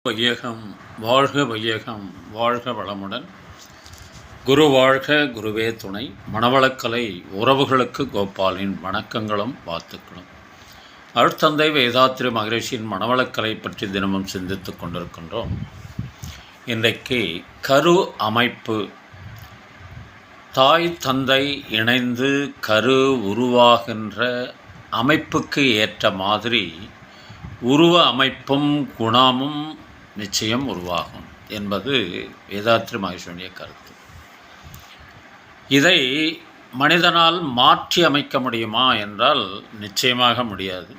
வையகம் வாழ்க, வையகம் வாழ்க, வளமுடன். குரு வாழ்க, குருவே துணை. மணவளக்கலை உறவுகளுக்கு கோபாலின் வணக்கங்களும் வாழ்த்துக்களும். அருட்தந்தை வேதாத்ரி மகரிஷியின் மணவளக்கலை பற்றி தினமும் சிந்தித்து கொண்டிருக்கின்றோம். இன்றைக்கு கரு அமைப்பு, தாய் தந்தை இணைந்து கரு உருவாகின்ற அமைப்புக்கு ஏற்ற மாதிரி உருவ அமைப்பும் குணமும் நிச்சயம் உருவாகும் என்பது வேதாத்ரி மகரிஷியுடைய கருத்து. இதை மனிதனால் மாற்றி அமைக்க முடியுமா என்றால் நிச்சயமாக முடியாது.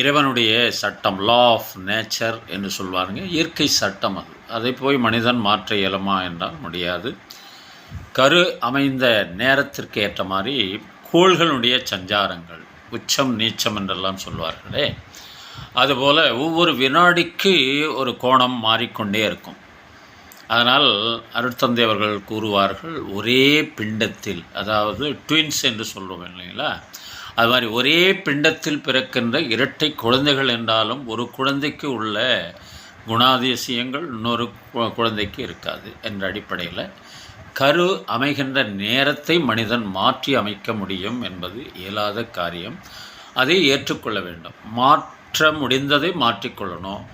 இறைவனுடைய சட்டம், லா ஆஃப் நேச்சர் என்று சொல்வாருங்க, இயற்கை சட்டம் அது. அதை போய் மனிதன் மாற்ற இயலுமா என்றால் முடியாது. கரு அமைந்த நேரத்திற்கு ஏற்ற மாதிரி கோள்களுடைய சஞ்சாரங்கள், உச்சம் நீச்சம் என்றெல்லாம் சொல்வார்களே, அதுபோல் ஒவ்வொரு வினாடிக்கு ஒரு கோணம் மாறிக்கொண்டே இருக்கும். அதனால் அருட்தந்தை அவர்கள் கூறுவார்கள், ஒரே பிண்டத்தில், அதாவது ட்வின்ஸ் என்று சொல்கிறோம் இல்லைங்களா, அது மாதிரி ஒரே பிண்டத்தில் பிறக்கின்ற இரட்டை குழந்தைகள் என்றாலும் ஒரு குழந்தைக்கு உள்ள குணாதிசயங்கள் இன்னொரு குழந்தைக்கு இருக்காது என்ற அடிப்படையில் கரு அமைகின்ற நேரத்தை மனிதன் மாற்றி அமைக்க முடியும் என்பது இயலாத காரியம். அதை ஏற்றுக்கொள்ள வேண்டும். மாற்ற முடிந்ததை மாற்றிக்கொள்ளணும்,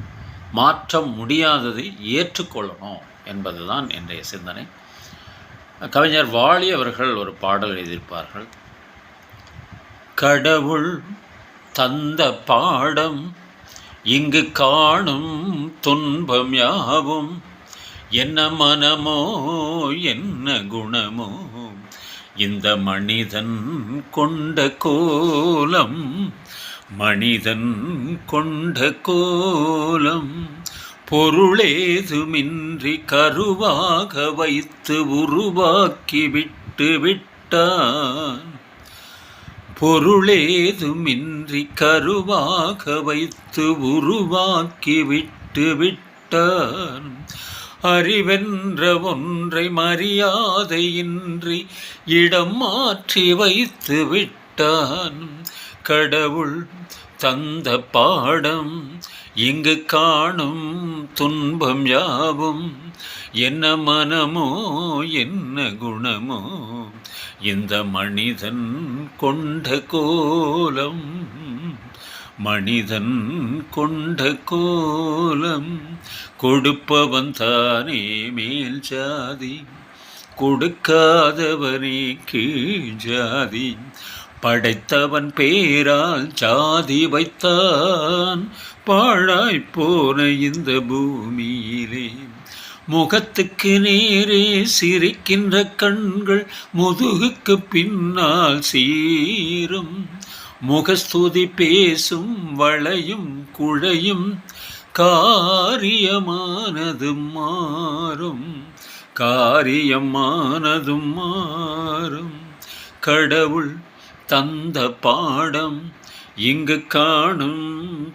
மாற்ற முடியாததை ஏற்றுக்கொள்ளணும் என்பதுதான் இன்றைய சிந்தனை. கவிஞர் வாலி அவர்கள் ஒரு பாடல் எழுதியிருப்பார்கள். கடவுள் தந்த பாடம் இங்கு காணும் துன்பம் யாவும், என்ன மனமோ என்ன குணமோ இந்த மனிதன் கொண்ட கோலம், மனிதன் கொண்ட கோலம், பொருளேதுமின்றி கருவாக வைத்து உருவாக்கி விட்டு விட்டான், பொருளேதுமின்றி கருவாக வைத்து உருவாக்கி விட்டு விட்டான், அறிவென்ற ஒன்றை மரியாதையின்றி இடம் மாற்றி வைத்து விட்டான், கடவுள் தந்த பாடம் இங்கு காணும் துன்பம் யாவும், என்ன மனமோ என்ன குணமோ இந்த மனிதன் கொண்ட கோலம், மனிதன் கொண்ட கோலம், கொடுப்பவன் தானே மேல் ஜாதி, கொடுக்காதவனே கீழ் ஜாதி, படைத்தவன் பேரால் ஜாதி வைத்தான், பாழாய்ப்போன இந்த பூமியிலே, முகத்துக்கு நேரே சிரிக்கின்ற கண்கள் முதுகுக்கு பின்னால் சீரும், முகஸ்துதி பேசும் வளையும் குழையும் காரியமானதும் மாறும், காரியமானதும் மாறும், கடவுள் தந்த பாடம் இங்கு காணும்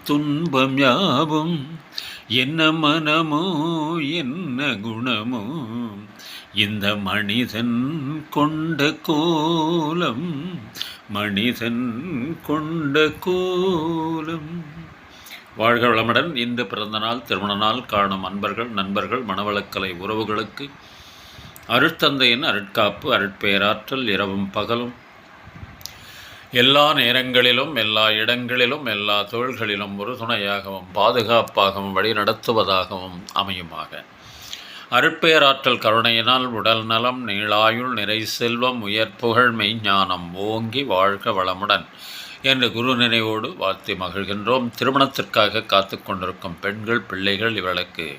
துன்பம் யாவும், என்ன மனமோ என்ன குணமோ இந்த மனிதன் கொண்ட கோலம், மனிதன் கொண்ட கோலம். வாழ்க வளமுடன். இன்று பிறந்த நாள், திருமண நாள் காணும் அன்பர்கள், நண்பர்கள், மணவளக்கலை உறவுகளுக்கு அருட்தந்தையின் அருட்காப்பு, அருட்பேராற்றல் இரவும் பகலும் எல்லா நேரங்களிலும் எல்லா இடங்களிலும் எல்லா தொழில்களிலும் ஒரு துணையாகவும் பாதுகாப்பாகவும் வழி நடத்துவதாகவும் அமையுமாக. அருட்பேராற்றல் கருணையினால் உடல் நலம், நீளாயுள், நிறை செல்வம், உயர்ப்புகழ், மெய்ஞானம் ஓங்கி வாழ்க வளமுடன் என்று குரு நினைவோடு வாழ்த்தி மகிழ்கின்றோம். திருமணத்திற்காக காத்து கொண்டிருக்கும் பெண்கள், பிள்ளைகள் இவர்களுக்கு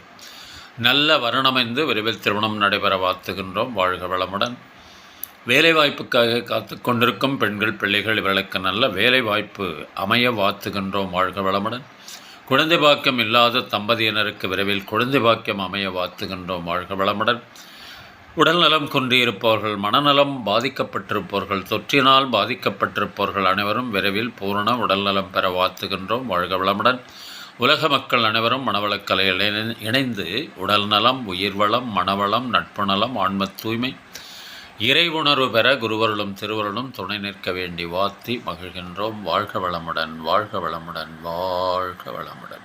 நல்ல வருணமைந்து விரைவில் திருமணம் நடைபெற வாழ்த்துகின்றோம். வாழ்க வளமுடன். வேலைவாய்ப்புக்காக காத்து கொண்டிருக்கும் பெண்கள், பிள்ளைகள் இவர்களுக்கு நல்ல வேலைவாய்ப்பு அமைய வாழ்த்துகின்றோம். வாழ்க வளமுடன். குழந்தை பாக்கியம் இல்லாத தம்பதியினருக்கு விரைவில் குழந்தை பாக்கியம் அமைய வாழ்த்துகின்றோம். வாழ்க வளமுடன். உடல்நலம் குன்றியிருப்பவர்கள், மனநலம் பாதிக்கப்பட்டிருப்பவர்கள், தொற்றினால் பாதிக்கப்பட்டிருப்பவர்கள் அனைவரும் விரைவில் பூரண உடல்நலம் பெற வாழ்த்துகின்றோம். வாழ்க வளமுடன். உலக மக்கள் அனைவரும் மணவளக்கலையில் இணைந்து உடல் நலம், உயிர்வளம், மனவளம், நட்பு நலம், ஆன்ம தூய்மை, இறை உணர்வு பெற குருவருளும் திருவருளும் துணை நிற்க வேண்டி வாழ்த்தி மகிழ்கின்றோம். வாழ்க வளமுடன், வாழ்க வளமுடன், வாழ்க வளமுடன்.